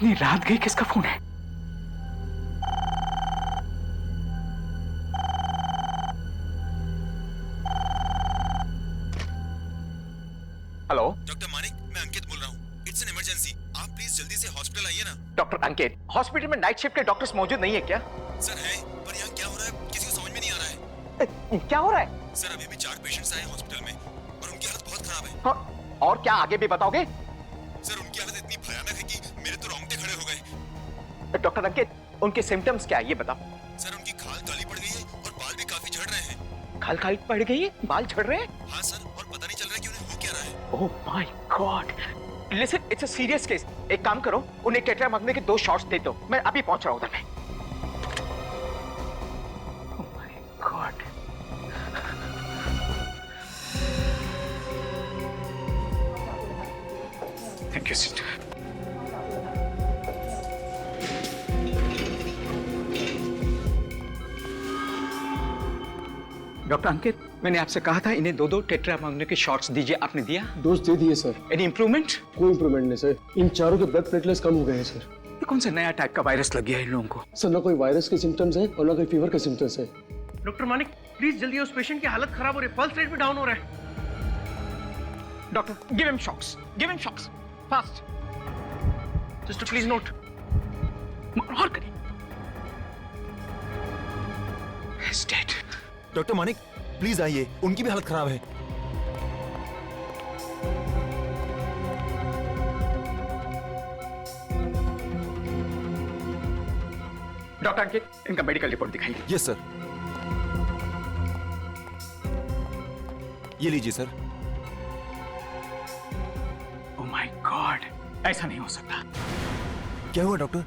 इतनी रात गई, किसका फोन है? हेलो डॉक्टर मानिक, मैं अंकित बोल रहा हूँ। इट्स एन इमरजेंसी, आप प्लीज जल्दी से हॉस्पिटल आइए ना। डॉक्टर अंकित, हॉस्पिटल में नाइट शिफ्ट के डॉक्टर्स मौजूद नहीं है क्या? सर है, पर यहाँ क्या हो रहा है किसी को समझ में नहीं आ रहा है। क्या हो रहा है? सर अभी भी 4 पेशेंट्स आए हैं हॉस्पिटल में और उनकी हालत बहुत खराब है। हाँ, और क्या आगे भी बताओगे? सर उनकी हालत इतनी भयानक है कि मेरे तो रोंगटे खड़े हो गए। डॉक्टर अंकित, उनके सिम्टम्स क्या है ये बताओ। सर उनकी खाल काली पड़ गई है और बाल भी काफी झड़ रहे हैं। खाल काली पड़ गई है, बाल झड़ रहे हैं? हाँ सर, और पता नहीं चल रहा है कि उन्हें हो क्या रहा है। ओह my God, listen, it's a serious case. एक काम करो, उन्हें टेट्रामाग्ने के 2 शॉट्स दे दो। मैं अभी पहुंच रहा हूं उधर में। Oh my god, thank you sister. Doctor Ankit, मैंने आपसे कहा था इन्हें 2-2 टेट्रामाग्ने के शॉट्स दीजिए, आपने दिया? डोज दे दिए सर। Any improvement? कोई इंप्रूवमेंट नहीं सर, इन चारों के ब्लड प्लेटलेट्स कम हो गए हैं सर। ये कौन सा नया टाइप का वायरस लग गया है इन लोगों को? सर ना कोई वायरस के सिम्टम्स है और ना कोई फीवर के सिम्टम्स है। डॉक्टर मानिक, प्लीज जल्दी, उस पेशेंट की हालत खराब हो रही है, पल्स रेट भी डाउन हो रहा है। Doctor, give him shocks, give him shocks, fast. Sister please note. और करिए। He's dead. Doctor Manik please आइए, उनकी भी हालत खराब है। डॉक्टर अंकित, इनका मेडिकल रिपोर्ट दिखाइए। Yes sir. ये लीजिए सर। ओह माय गॉड, ऐसा नहीं हो सकता। क्या हुआ डॉक्टर?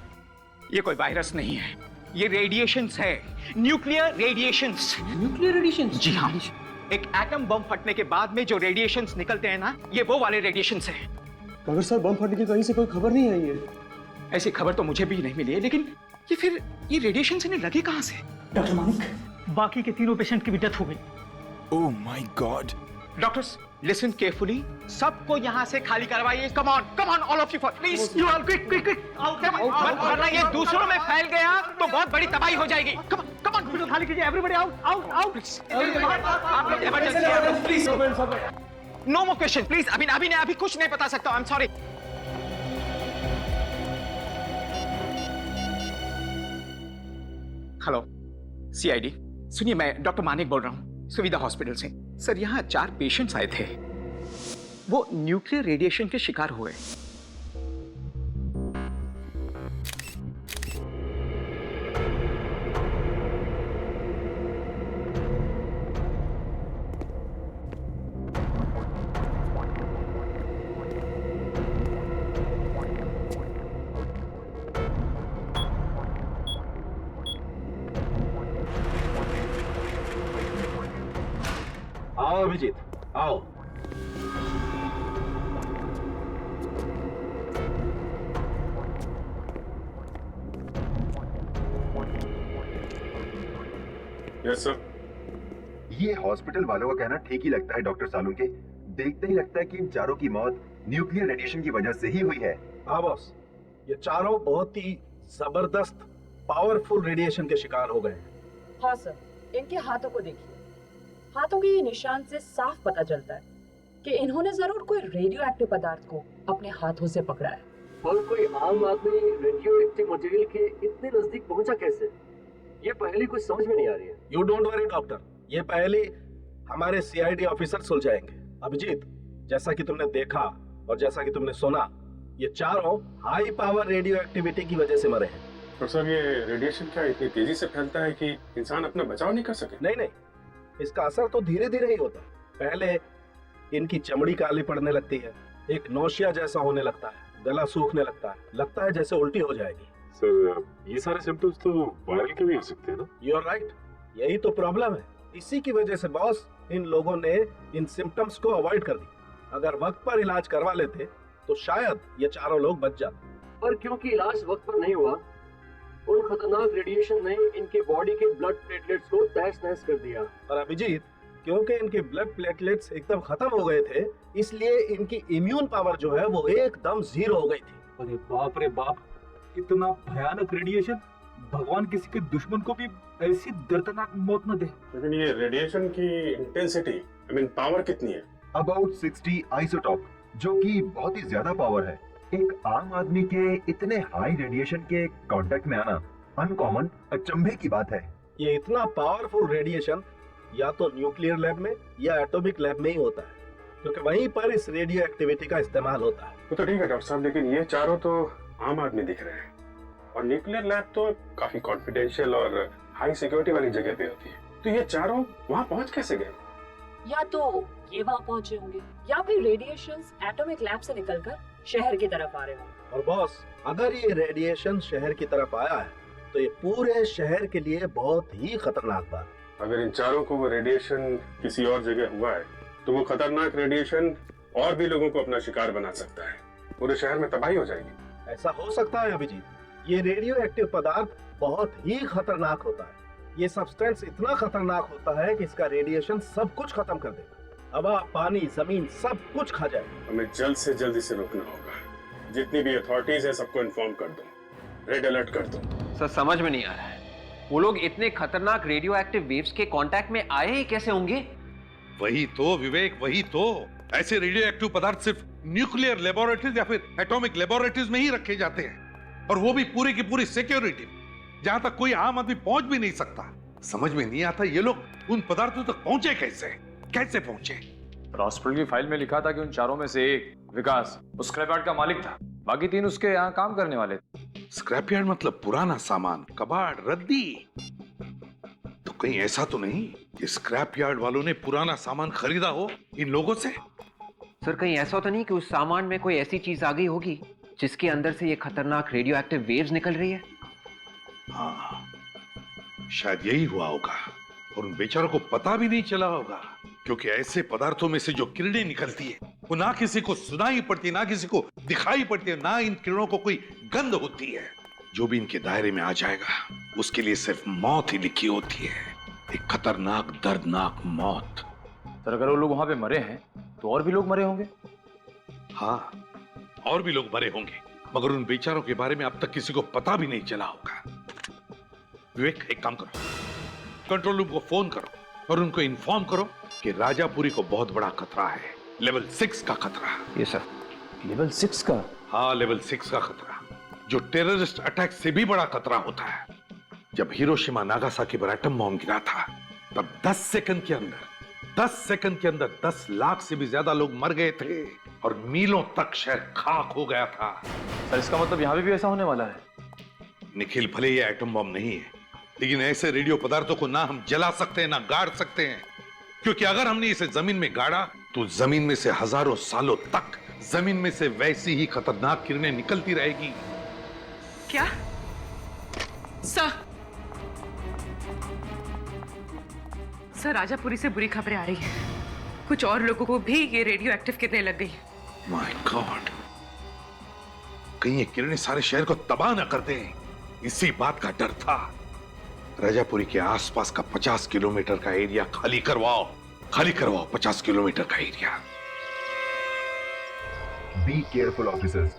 ये कोई वायरस नहीं है, ये रेडिएशंस है, न्यूक्लियर रेडिएशंस। Nuclear radiation? जी हाँ, एक एटम बम फटने के बाद में जो रेडिएशंस निकलते हैं ना, ये वो वाले रेडिएशंस हैं। मगर सर बम फटने की कहीं से कोई खबर नहीं आई है। ऐसी खबर तो मुझे भी नहीं मिली है, लेकिन ये रेडिएशंस इन्हें लगे कहाँ से? डॉक्टर मानिक, बाकी के तीनों पेशेंट की भी डेथ हो गई। ओह my God. Doctors, listen carefully, सबको यहाँ से खाली करवाइए। Come on all of you for please. You all quick quick quick out out, वरना ये दूसरों में फैल गया तो बहुत बड़ी तबाही हो जाएगी। कम ऑन हॉस्पिटल खाली कीजिए, एवरीबॉडी आउट आउट आउट। आप लोग emergency please, no more question please. अभी कुछ नहीं बता सकता, I am sorry. Hello CID, सुनिए, मैं डॉक्टर मानिक बोल रहा हूँ, सुविधा हॉस्पिटल से। सर यहाँ 4 पेशेंट्स आए थे, वो न्यूक्लियर रेडिएशन के शिकार हुए। आओ अभिजीत, आओ। Yes sir. ये हॉस्पिटल वालों का कहना ठीक ही लगता है डॉक्टर सालुंके। देखते ही लगता है कि इन चारों की मौत न्यूक्लियर रेडिएशन की वजह से ही हुई है। हाँ बॉस, ये चारों बहुत ही जबरदस्त पावरफुल रेडिएशन के शिकार हो गए हैं। हाँ सर, इनके हाथों को देखिए, हाथों के ये निशान से साफ पता चलता है कि इन्होंने जरूर कोई रेडियो एक्टिव पदार्थ को अपने हाथों से पकड़ा है। पर कोई आम आदमी रेडियो एक्टिव मटेरियल के इतने नजदीक पहुंचा कैसे? ये पहली कुछ समझ में नहीं आ रही है। यू डोंट वरी डॉक्टर, ये पहले हमारे सीआईडी ऑफिसर सुलझाएंगे। अभिजीत, जैसा कि तुमने देखा और जैसा कि तुमने सुना, ये चारों हाई पावर रेडियो एक्टिविटी की वजह से मरे हैं। तो सर ये रेडिएशन क्या इतनी तेजी से फैलता है कि इंसान अपना बचाव नहीं कर सके? नहीं, इसका असर तो धीरे धीरे ही होता है। पहले इनकी चमड़ी काली पड़ने लगती है, एक नौशिया जैसा होने लगता है, गला सूखने लगता है जैसे उल्टी हो जाएगी। सर ये सारे सिम्टम्स तो वायरल के भी हो सकते हैं ना? यू आर राइट, यही तो प्रॉब्लम है। इसी की वजह से बॉस, इन लोगों ने इन सिम्टम्स को अवॉइड कर दिया। अगर वक्त पर इलाज करवा लेते तो शायद ये चारों लोग बच जाते। पर क्योंकि इलाज वक्त पर नहीं हुआ, उन खतरनाक रेडिएशन ने इनके बॉडी के ब्लड प्लेटलेट्स को तहस नहस कर दिया। और अभिजीत, क्योंकि इनके ब्लड प्लेटलेट्स एकदम खत्म हो गए थे, इसलिए इनकी इम्यून पावर जो है वो एकदम जीरो हो गई थी। अरे बाप रे बाप, इतना भयानक रेडिएशन, भगवान किसी के दुश्मन को भी ऐसी दर्दनाक मौत न दे। लेकिन ये रेडिएशन की इंटेंसिटी, आई मीन पावर कितनी है? अबाउट 60 आइसोटॉप, जो कि बहुत ही ज्यादा पावर है। एक आम आदमी के इतने हाई रेडिएशन के कांटेक्ट में आना अनकॉमन, अचंभे की बात है। ये इतना पावरफुल रेडिएशन या तो न्यूक्लियर लैब में या एटॉमिक लैब में ही होता है, क्योंकि वहीं पर इस रेडियो एक्टिविटी का इस्तेमाल होता है। वो तो ठीक है डॉक्टर साहब, लेकिन ये चारों तो आम आदमी दिख रहे हैं और न्यूक्लियर लैब तो काफी कॉन्फिडेंशियल और हाई सिक्योरिटी वाली जगह पे होती है, तो ये चारों वहाँ पहुँच कैसे गए? या तो ये वहाँ पहुंचे होंगे या फिर रेडिएशंस एटॉमिक लैब से निकलकर शहर की तरफ आ रहे होंगे। और बॉस, अगर ये रेडिएशन शहर की तरफ आया है तो ये पूरे शहर के लिए बहुत ही खतरनाक बात है। अगर इन चारों को वो रेडिएशन किसी और जगह हुआ है तो वो खतरनाक रेडिएशन और भी लोगों को अपना शिकार बना सकता है, पूरे शहर में तबाही हो जाएगी। ऐसा हो सकता है अभिजीत, ये रेडियो एक्टिव पदार्थ बहुत ही खतरनाक होता है। ये सब्सटेंस इतना खतरनाक होता है कि इसका रेडिएशन सब कुछ खत्म कर देगा, हवा, पानी, जमीन सब कुछ खा जाएगा। हमें जल्द से जल्द इसे रोकना होगा। जितनी भी अथॉरिटीज है सबको इन्फॉर्म कर दो, रेड अलर्ट कर दो। सर समझ में नहीं आ रहा है, वो लोग इतने खतरनाक रेडियो एक्टिव वेव्स के कांटेक्ट में आए ही कैसे होंगे? वही तो विवेक, वही तो। ऐसे रेडियो एक्टिव पदार्थ सिर्फ न्यूक्लियर लेबोरेटरीज या फिर एटॉमिक लेबोरेटरीज में ही रखे जाते हैं, और वो भी पूरी की पूरी सिक्योरिटी, जहां तक कोई आम आदमी पहुंच भी नहीं सकता। समझ में नहीं आता ये लोग उन पदार्थों तक पहुंचे कैसे पहुंचे? हॉस्पिटल की फाइल में लिखा था कि उन चारों में से एक विकास उस स्क्रैपयार्ड का मालिक था, बाकी तीन उसके यहाँ काम करने वाले थे। स्क्रैपयार्ड मतलब पुराना सामान, कबाड़, रद्दी। तो कहीं ऐसा तो नहीं कि स्क्रैपयार्ड वालों ने पुराना सामान खरीदा हो इन लोगों से? सर कहीं ऐसा तो नहीं कि उस सामान में कोई ऐसी चीज आ गई होगी जिसके अंदर से ये खतरनाक रेडियो एक्टिव वेव्स निकल रही है? हाँ, शायद यही हुआ होगा, और उन बेचारों को पता भी नहीं चला होगा, क्योंकि ऐसे पदार्थों में से जो किरणें निकलती है वो ना किसी को सुनाई पड़ती, ना किसी को दिखाई पड़ती है, ना इन किरणों को कोई गंध होती है। जो भी इनके दायरे में आ जाएगा उसके लिए सिर्फ मौत ही लिखी होती है, एक खतरनाक दर्दनाक मौत। सर अगर वो लोग वहां पे मरे हैं तो और भी लोग मरे होंगे? हाँ, और भी लोग मरे होंगे, मगर उन बेचारों के बारे में अब तक किसी को पता भी नहीं चला होगा। विवेक, एक काम करो, कंट्रोल रूम को फोन करो और उनको इन्फॉर्म करो कि राजापुरी को बहुत बड़ा खतरा है, लेवल 6 का खतरा। ये सर, लेवल 6 का? हाँ, लेवल 6 का खतरा, जो टेररिस्ट अटैक से भी बड़ा खतरा होता है। जब हिरोशिमा नागासाकी पर एटम बॉम्ब गिरा था तब 10 सेकंड के अंदर 10 लाख से भी ज्यादा लोग मर गए थे और मीलों तक शहर खाक हो गया था। सर इसका मतलब यहाँ भी ऐसा होने वाला है? निखिल, भले ये एटम बॉम्ब नहीं है, लेकिन ऐसे रेडियो पदार्थों को ना हम जला सकते हैं ना गाड़ सकते हैं, क्योंकि अगर हमने इसे जमीन में गाड़ा तो जमीन में से हजारों सालों तक जमीन में से वैसी ही खतरनाक किरणें निकलती रहेगी। क्या? सर राजापुरी से बुरी खबरें आ रही हैं। कुछ और लोगों को भी ये रेडियो एक्टिव किरणें लग गई। माय गॉड, कहीं ये किरणें सारे शहर को तबाह न कर दें, इसी बात का डर था। राजापुरी के आसपास का 50 किलोमीटर का एरिया खाली करवाओ 50 किलोमीटर का एरिया। बी केयरफुल ऑफिसर्स,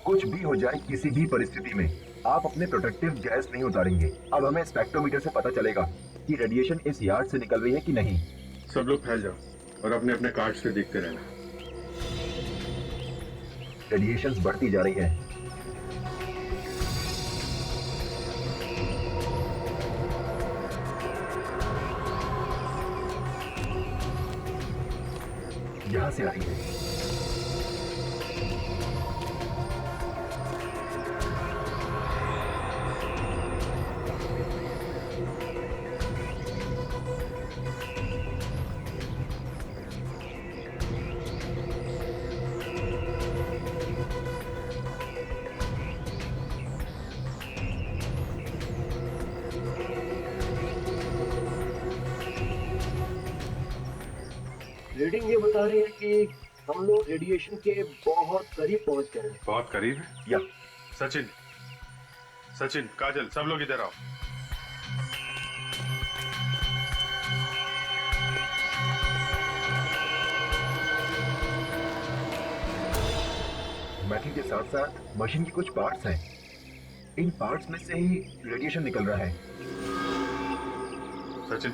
कुछ भी हो जाए किसी भी परिस्थिति में आप अपने प्रोटेक्टिव गैस नहीं उतारेंगे। अब हमें स्पेक्ट्रोमीटर से पता चलेगा कि रेडिएशन इस यार्ड से निकल रही है कि नहीं। सब लोग फैल जाओ और अपने अपने कार्ड से देखते रहना। रेडिएशंस बढ़ती जा रही है। यहां से आ रही है। रीडिंग ये बता रही है कि हम लोग रेडिएशन के बहुत करीब पहुंच गए हैं। बहुत करीब है? या सचिन, काजल, सब लोग इधर आओ। मेटल के साथ साथ मशीन की कुछ पार्ट्स हैं। इन पार्ट्स में से ही रेडिएशन निकल रहा है। सचिन,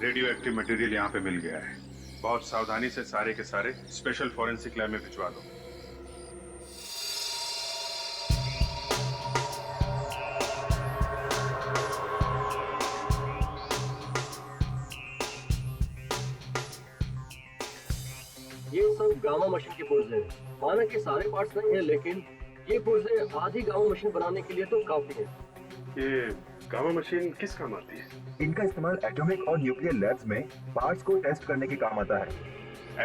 रेडियो एक्टिव मटेरियल यहाँ पे मिल गया है। बहुत सावधानी से सारे के सारे स्पेशल फॉरेंसिक लैब में भिजवा दो। ये सब गामा मशीन के पुर्जे हैं। माना कि सारे पार्ट्स नहीं है, लेकिन ये पुर्जे आधी गामा मशीन बनाने के लिए तो काफी है। ये गामा मशीन किस काम आती है? इनका इस्तेमाल एटॉमिक और न्यूक्लियर लैब्स में पार्ट्स को टेस्ट करने के काम आता है।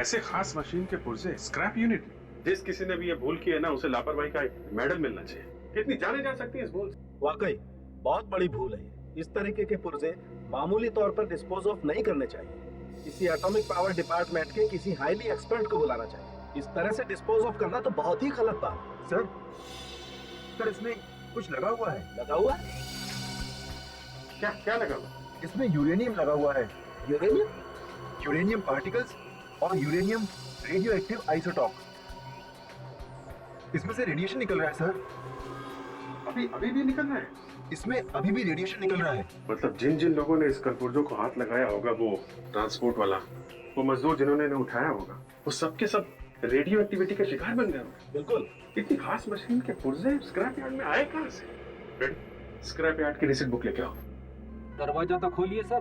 ऐसे खास मशीन के पुर्जे स्क्रैप यूनिट। जिस किसी ने भी ये भूल की है ना, उसे लापरवाही का मेडल मिलना चाहिए। कितनी जाने जा सकती है इस भूल से? वाकई बहुत बड़ी भूल है। इस तरीके के पुर्जे मामूली तौर पर डिस्पोज ऑफ नहीं करने चाहिए। किसी एटॉमिक पावर डिपार्टमेंट के किसी हाईली एक्सपर्ट को बुलाना चाहिए। इस तरह से डिस्पोज ऑफ करना तो बहुत ही गलत बात है। सर इसमें कुछ लगा हुआ है। लगा हुआ है? क्या क्या लगा हुआ? इसमें यूरेनियम लगा हुआ है। यूरेनियम? यूरेनियम पार्टिकल्स और यूरेनियम रेडियो एक्टिव आइसोटॉप। इसमें से रेडिएशन निकल रहा है सर। अभी भी निकल रहा है? इसमें अभी भी रेडिएशन निकल रहा है। मतलब जिन जिन लोगों ने इस कलपुर्जों को हाथ लगाया होगा, वो ट्रांसपोर्ट वाला, वो मजदूर जिन्होंने इन्हें उठाया होगा, वो सबके सब रेडियो एक्टिविटी का शिकार बन गए होंगे। बिल्कुल। इतनी खास मशीन के पुर्जे स्क्रैप यार्ड में आए कहां से? स्क्रैप यार्ड की रिसिप्ट बुक लेके आओ। दरवाजा तो खोलिए सर।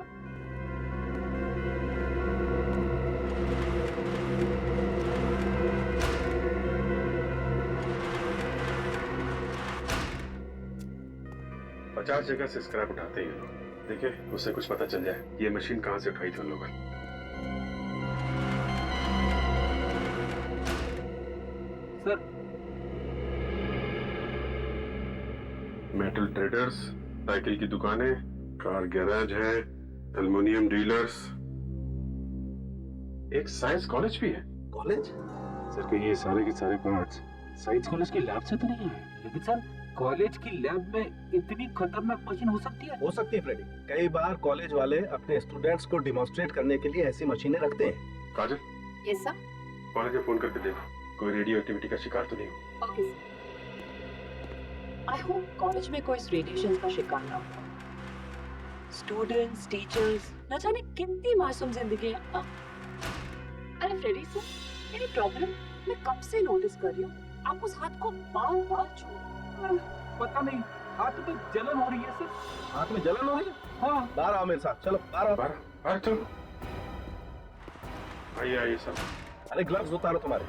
पचास जगह से स्क्रैप उठाते हैं ये लोग। देखिए, उससे कुछ पता चल जाए ये मशीन कहां से उठाई थी उन लोगों ने। सर, मेटल ट्रेडर्स, साइकिल की दुकानें, कार गैराज है, एल्युमिनियम डीलर्स, एक साइंस कॉलेज भी है। कॉलेज? सर के ये सारे के सारे पार्ट्स साइंस कॉलेज की लैब से तो नहीं है, लेकिन सर कॉलेज की लैब में इतनी खतरनाक मशीन हो सकती है? हो सकती है फ्रेडी। कई बार कॉलेज वाले अपने स्टूडेंट्स को डिमॉन्स्ट्रेट करने के लिए ऐसी मशीनें रखते हैं। काजल, यस सर। कॉलेज में फोन करके देखो कोई रेडियो एक्टिविटी का शिकार तो नहीं हो। Okay sir. I hope college में कोई इस रेडिएशन का शिकार ना हो। स्टूडेंट्स, टीचर्स, न जाने कितनी मासूम जिंदगी है। अरे फ्रेडी सर, मेरी प्रॉब्लम मैं कब से नोटिस कर रही हूँ। आप उस हाथ को बार-बार छू। पता नहीं, हाथ में जलन हो रही है सर। हाथ में जलन हो रही है? हाँ। बाहर आओ मेरे साथ, चलो बाहर आओ। बाहर चलो। आइए सर। अरे ग्लव्स उतारो तुम्हारे।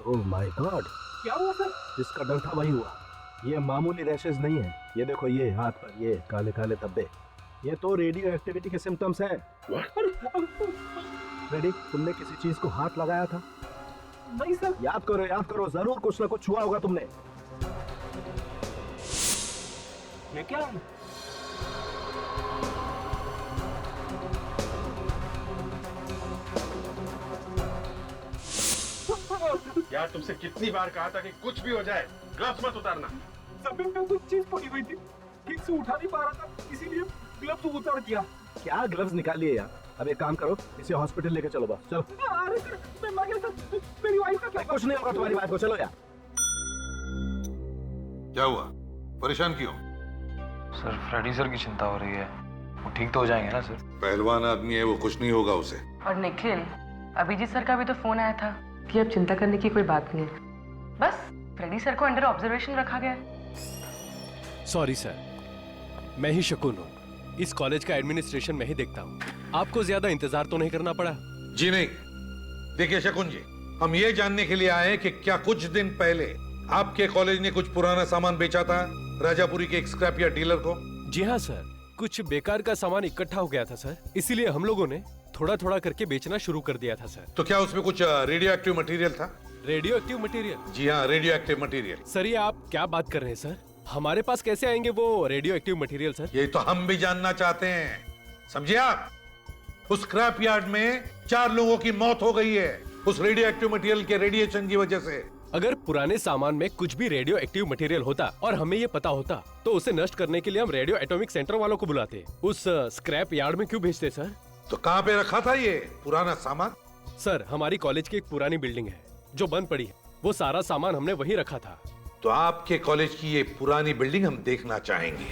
ओह माय गॉड, क्या हुआ सर? जिसका डर था वही हुआ। ये मामूली रैशेस नहीं है। ये देखो, ये हाथ पर ये काले काले धब्बे, ये तो रेडियो एक्टिविटी के सिम्टम्स हैं। रेडी, तुमने किसी चीज को हाथ लगाया था? नहीं सर। याद करो, जरूर कुछ ना कुछ छुआ होगा तुमने। ये क्या है? यार, तुमसे कितनी बार कहा था कि कुछ भी हो जाए ग्लव्स मत उतारना। जमीन पे कुछ चीज पड़ी हुई थी, ठीक से उठा नहीं पा रहा था, इसीलिए ग्लव्स उतार दिया। क्या ग्लव्स निकाल लिए यार? अब एक काम करो, इसे हॉस्पिटल लेके चलो। बस चलो। अरे सर, मैं मर गया सर, मेरी वाइफ का क्या? कुछ नहीं होगा तुम्हारी वाइफ को, चलो यार। क्या हुआ? परेशान क्यों? सर, फ्रेडी सर की चिंता हो रही है। वो ठीक तो हो जाएंगे ना सर? पहलवान आदमी है वो, कुछ नहीं होगा उसे। और निखिल, अभिजीत सर का भी तो फोन आया था कि अब चिंता करने की कोई बात नहीं है। बस फ्रेडी सर को अंडर ऑब्जर्वेशन रखा गया है। सॉरी सर, मैं ही शकुन हूँ। इस कॉलेज का एडमिनिस्ट्रेशन मैं ही देखता हूँ। आपको ज्यादा इंतजार तो नहीं करना पड़ा? जी नहीं। देखिए शकुन जी, हम ये जानने के लिए आए हैं कि क्या कुछ दिन पहले आपके कॉलेज ने कुछ पुराना सामान बेचा था राजापुरी के एक स्क्रैप यार्ड डीलर को? जी हाँ सर, कुछ बेकार का सामान इकट्ठा हो गया था सर, इसीलिए हम लोगों ने थोड़ा थोड़ा करके बेचना शुरू कर दिया था सर। तो क्या उसमें कुछ रेडियो एक्टिव मटेरियल था? Radioactive material? जी हाँ, रेडियो एक्टिव मटेरियल। सर, ये आप क्या बात कर रहे हैं सर? हमारे पास कैसे आएंगे वो रेडियो एक्टिव मटेरियल सर? ये तो हम भी जानना चाहते हैं, समझिए आप। उस स्क्रैप यार्ड में 4 लोगों की मौत हो गई है उस रेडियो एक्टिव मटेरियल के रेडिएशन की वजह से। अगर पुराने सामान में कुछ भी रेडियो एक्टिव मटेरियल होता और हमें ये पता होता तो उसे नष्ट करने के लिए हम रेडियो एटॉमिक सेंटर वालों को बुलाते। उस स्क्रैप यार्ड में क्यों भेजते सर? तो कहाँ पे रखा था ये पुराना सामान? सर, हमारी कॉलेज की एक पुरानी बिल्डिंग है जो बंद पड़ी है। वो सारा सामान हमने वहीं रखा था। तो आपके कॉलेज की ये पुरानी बिल्डिंग हम देखना चाहेंगे।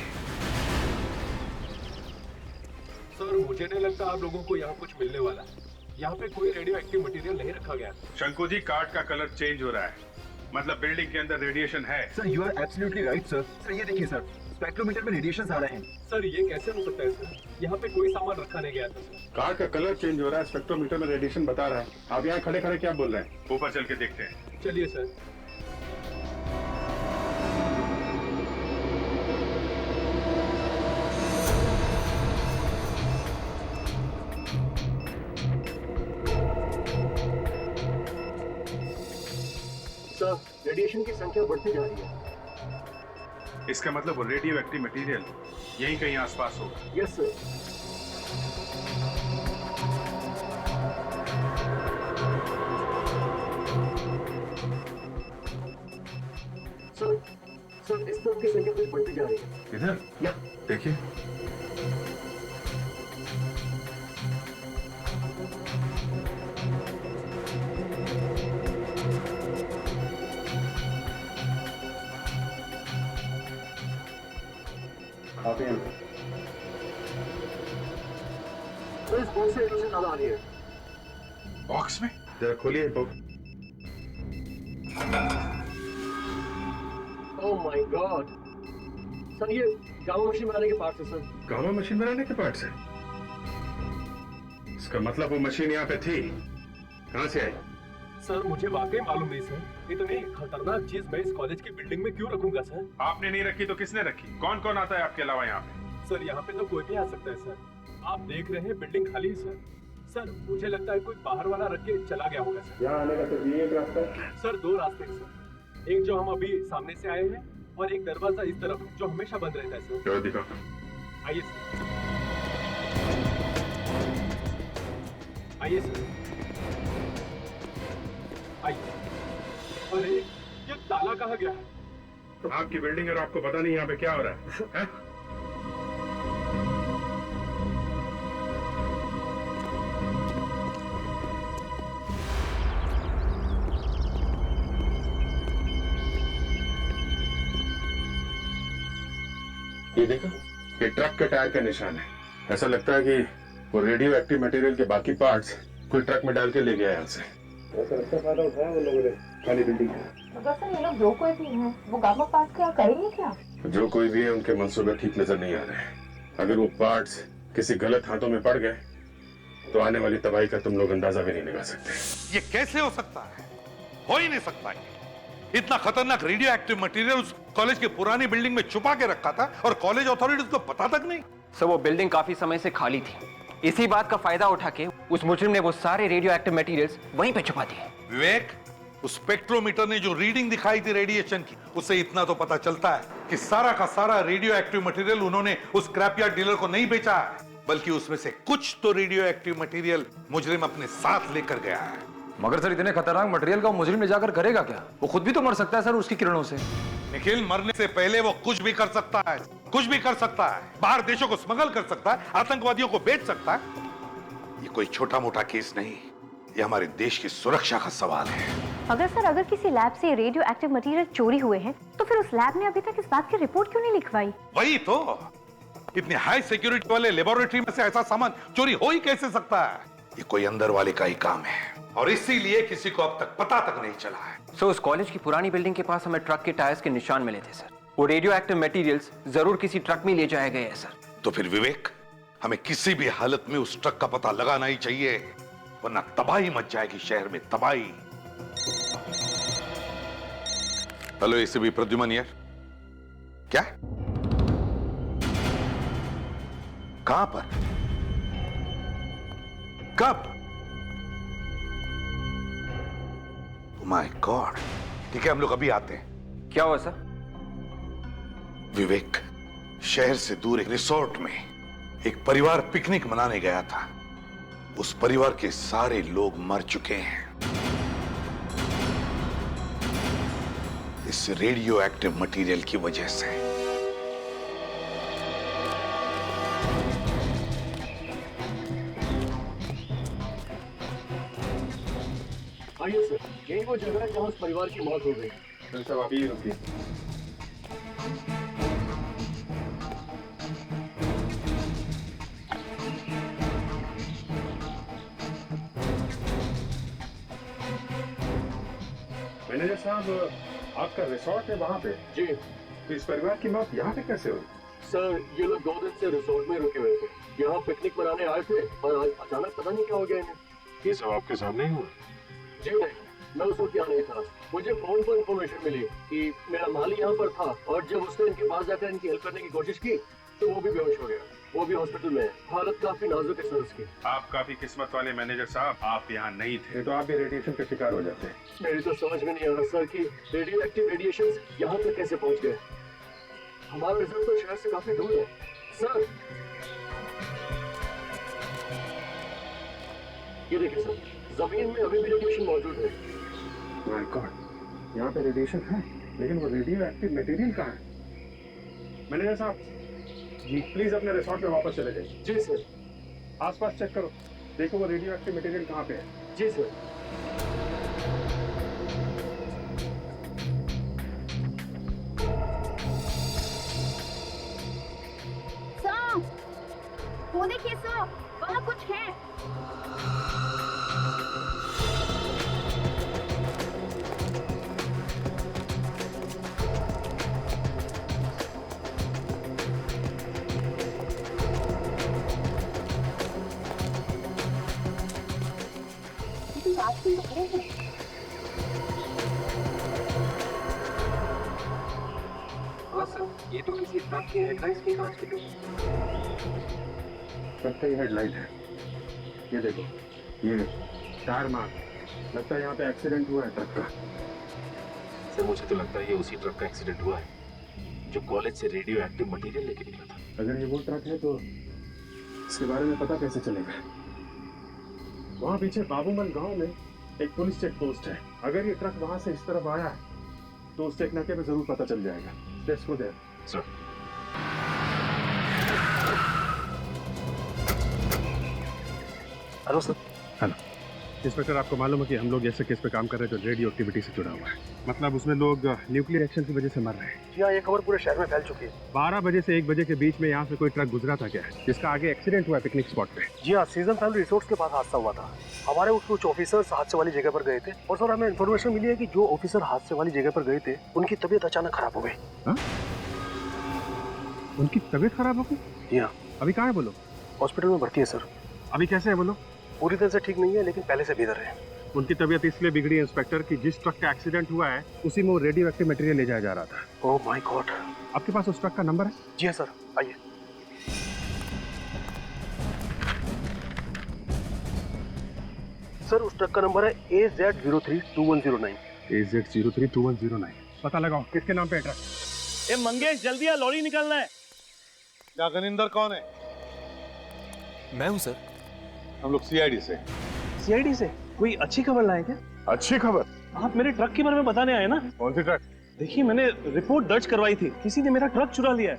सर मुझे नहीं लगता आप लोगों को यहाँ कुछ मिलने वाला है। यहाँ पे कोई रेडियो एक्टिव मटेरियल नहीं रखा गया। शंकु जी, कार्ड का कलर चेंज हो रहा है, मतलब बिल्डिंग के अंदर रेडिएशन है। Sir you are absolutely right sir. Sir ये देखिए सर, स्पेक्ट्रोमीटर में रेडिएशन आ रहे हैं। सर ये कैसे हो सकता है सर? यहाँ पे कोई सामान रखा नहीं गया था सर। कार्ड का कलर चेंज हो रहा है, स्पेक्ट्रोमीटर में रेडिएशन बता रहा है। आप यहाँ खड़े खड़े क्या बोल रहे हैं? ऊपर चल के देखते हैं। चलिए सर। सर रेडिएशन की संख्या बढ़ती जा रही है। इसका मतलब वो रेडियो एक्टिव मटेरियल यहीं कहीं आसपास होगा। Yes sir. सर इस तरफ की संख्या भी बढ़ती जा रही है। इधर या देखिए। तो इस बॉक्स से रेडिएशन ज्यादा आ रही है। बॉक्स में जरा खोलिए book. Oh my God sir, ये गामा मशीन बनाने के पार्ट्स है सर। गामा मशीन बनाने के पार्ट्स है? इसका मतलब वो मशीन यहाँ पे थी, कहाँ से आई? सर मुझे वाकई मालूम नहीं सर। इतनी खतरनाक चीज मैं इस कॉलेज की बिल्डिंग में क्यों रखूंगा सर? आपने नहीं रखी तो किसने रखी? कौन कौन आता है आपके अलावा यहाँ पे? सर यहाँ पे तो कोई भी आ सकता है सर। आप देख रहे हैं बिल्डिंग खाली है सर। सर मुझे लगता है कोई बाहर वाला रख के चला गया होगा सर। यहाँ आने का तो ये एक रास्ता है। सर दो रास्ते हैं सर, एक जो हम अभी सामने से आए हैं और एक दरवाजा इस तरफ जो हमेशा बंद रहता है सर। चलो दिखाओ। आइए सर, आइए सर, आइए। अरे ये ताला कहाँ गया? आपकी बिल्डिंग है और आपको पता नहीं यहाँ पे क्या हो रहा है? ये देखो, ये ट्रक के टायर का निशान है। ऐसा लगता है कि वो रेडियो एक्टिव मटेरियल के बाकी पार्ट्स कोई ट्रक में डाल के ले गया यहाँ से। ऐसा अच्छा फायदा उठाया वो लोगों ने खाली बिल्डिंग का। अगर सर ये लोग जो कोई भी हैं, वो गामा पार्ट्स क्या करेंगे क्या? जो कोई भी है उनके मंसूबे ठीक नजर नहीं आ रहे हैं। अगर वो पार्ट्स किसी गलत हाथों में पड़ गए तो आने वाली तबाही का तुम लोग अंदाजा भी नहीं लगा सकते। ये कैसे हो सकता है? हो ही नहीं सकता है। इतना खतरनाक रेडियो एक्टिव मटेरियल उस कॉलेज की पुरानी बिल्डिंग में छुपा के रखा था और कॉलेज अथॉरिटीज को पता तक नहीं। सर वो बिल्डिंग काफी समय से खाली थी। इसी बात का फायदा उठा के उस मुजरिम ने वो सारे रेडियो एक्टिव मटेरियल्स वहीं पे छुपा दिए। विवेक, उस स्पेक्ट्रोमीटर ने जो रीडिंग दिखाई थी रेडिएशन की, उससे इतना तो पता चलता है कि सारा का सारा रेडियो एक्टिव मटेरियल उन्होंने उस स्क्रैपयार्ड डीलर को नहीं बेचा है, बल्कि उसमें से कुछ तो रेडियो एक्टिव मटेरियल मुजरिम अपने साथ लेकर गया है। मगर सर इतने खतरनाक मटेरियल का मुजरिम ले जाकर करेगा क्या? वो खुद भी तो मर सकता है सर उसकी किरणों से। निखिल, मरने से पहले वो कुछ भी कर सकता है, कुछ भी कर सकता है। बाहर देशों को स्मगल कर सकता है, आतंकवादियों को बेच सकता है। ये कोई छोटा मोटा केस नहीं, ये हमारे देश की सुरक्षा का सवाल है। अगर किसी लैब से रेडियो एक्टिव मटेरियल चोरी हुए हैं, तो फिर उस लैब ने अभी तक इस बात की रिपोर्ट क्यों नहीं लिखवाई? वही तो, इतने हाई सिक्योरिटी वाले लेबोरेटरी में से ऐसा सामान चोरी हो ही कैसे सकता है? ये कोई अंदर वाले का ही काम है और इसीलिए किसी को अब तक पता तक नहीं चला है। सर उस कॉलेज की पुरानी बिल्डिंग के पास हमें ट्रक के टायर्स के निशान मिले थे सर। वो रेडियो एक्टिव मटेरियल्स जरूर किसी ट्रक में ले जाए गए हैं सर। तो फिर विवेक, हमें किसी भी हालत में उस ट्रक का पता लगाना ही चाहिए, वरना तबाही मच जाएगी शहर में, तबाही। हेलो एसीपी प्रद्युमन यार, क्या? कहां पर? कब? My God. ठीक है, हम लोग अभी आते हैं। क्या हुआ सर? विवेक, शहर से दूर एक रिसोर्ट में एक परिवार पिकनिक मनाने गया था। उस परिवार के सारे लोग मर चुके हैं इस रेडियो एक्टिव मटेरियल की वजह से। आइए सर, यही वो जगह है जहाँ उस परिवार की मौत हो गई। डॉक्टर साहब आप ही रुकिए। मैनेजर साहब, आपका रिसोर्ट है वहाँ पे? जी। तो इस परिवार की मौत यहाँ पे कैसे हुई? सर, ये लोग 2 दिन से रिसोर्ट में रुके हुए थे। यहाँ पिकनिक मनाने आए थे और आज अचानक पता नहीं क्या हो गया इन्हें। ये सब आपके सामने ही हुआ? जी नहीं, मैं उस वक्त यहाँ नहीं था। मुझे फोन पर इंफॉर्मेशन मिली कि मेरा माली यहाँ पर था और जब उसने इनके पास जाकर इनकी हेल्प करने की कोशिश की तो वो भी बेहोश हो गया। वो भी हॉस्पिटल में है, हालत काफी नाजुक है सर उसकी। आप काफी किस्मत वाले मैनेजर साहब, आप यहाँ नहीं थे तो आप भी रेडिएशन का शिकार हो जाते। मेरी तो समझ में नहीं आ रहा सर कि रेडियो एक्टिव रेडिएशन यहाँ तक कैसे पहुँच गए। हमारा रिजल्ट तो शहर से काफी दूर है सर। ये देखिए सर, जमीन में अभी भी रेडिएशन मौजूद है। माय गॉड, यहाँ पे रेडिएशन है लेकिन वो रेडियो एक्टिव मटेरियल कहाँ है? मैनेजर साहब जी, प्लीज अपने रिसोर्ट में वापस चले जाइए। जी सर। आसपास चेक करो, देखो वो रेडियो एक्टिव मटेरियल कहाँ पे है। जी सर। सर, वो देखिए सर, वहाँ कुछ है। हाँ सर, ये तो किसी ट्रक की हेडलाइट्स की कांच की टूटी। ट्रक का ही हेडलाइट है, ये देखो, ये टायर मार्क, लगता है यहाँ पे एक्सीडेंट हुआ है ट्रक का। सर मुझे तो लगता है ये उसी ट्रक का एक्सीडेंट हुआ है जो कॉलेज से रेडियो एक्टिव मटेरियल लेके निकला था। अगर ये वो ट्रक है तो इसके बारे में पता कैसे चलेगा? वहाँ पीछे बाबूमल गांव में एक पुलिस चेक पोस्ट है। अगर ये ट्रक वहाँ से इस तरफ आया है तो उस चेक नाके पे जरूर पता चल जाएगा। Let's go there. Sir. Hello sir. Hello inspector, आपको मालूम है कि हम लोग ऐसे केस पे काम कर रहे हैं जो रेडियो एक्टिविटी से जुड़ा हुआ है। मतलब उसमें लोग न्यूक्लियर एक्शन की वजह से मर रहे हैं। जी हाँ, ये खबर पूरे शहर में फैल चुकी है। 12 बजे से 1 बजे के बीच में यहाँ से कोई ट्रक गुजरा था क्या, जिसका आगे एक्सीडेंट हुआ है पिकनिक स्पॉट पे? जी हाँ, सीजन फैमिली रिसोर्ट्स के पास हादसा हुआ था। हमारे कुछ ऑफिसर्स हादसे वाली जगह पर गए थे और सर हमें इन्फॉर्मेशन मिली है कि जो ऑफिसर हादसे वाली जगह पर गए थे उनकी तबीयत अचानक खराब हो गई। उनकी तबीयत खराब हो गई? जी हाँ। अभी कहाँ है बोलो? हॉस्पिटल में भर्ती है सर। अभी कैसे है बोलो? पूरी तरह से ठीक नहीं है लेकिन पहले से बेहतर है। उनकी तबीयत इसलिए बिगड़ी इंस्पेक्टर कि जिस ट्रक का एक्सीडेंट हुआ है उसी में वो रेडियो एक्टिव मटेरियल ले जाया जा रहा था। ओह माय गॉड। आपके पास उस ट्रक का नंबर है? जी हाँ सर, आइए। सर उस ट्रक का नंबर है AZ032109। AZ032109। पता लगाओ किसके नाम पे है ट्रक। ए मंगेश, जल्दी आ, लॉरी निकालना है। क्या गनिंदर कौन है? मैं हूं सर। हम लोग सीआईडी से। सीआईडी से? कोई अच्छी खबर लाए क्या? अच्छी खबर? आप मेरे ट्रक के बारे में बताने आए ना? कौन सी ट्रक? देखिए मैंने रिपोर्ट दर्ज करवाई थी, किसी ने मेरा ट्रक चुरा लिया है।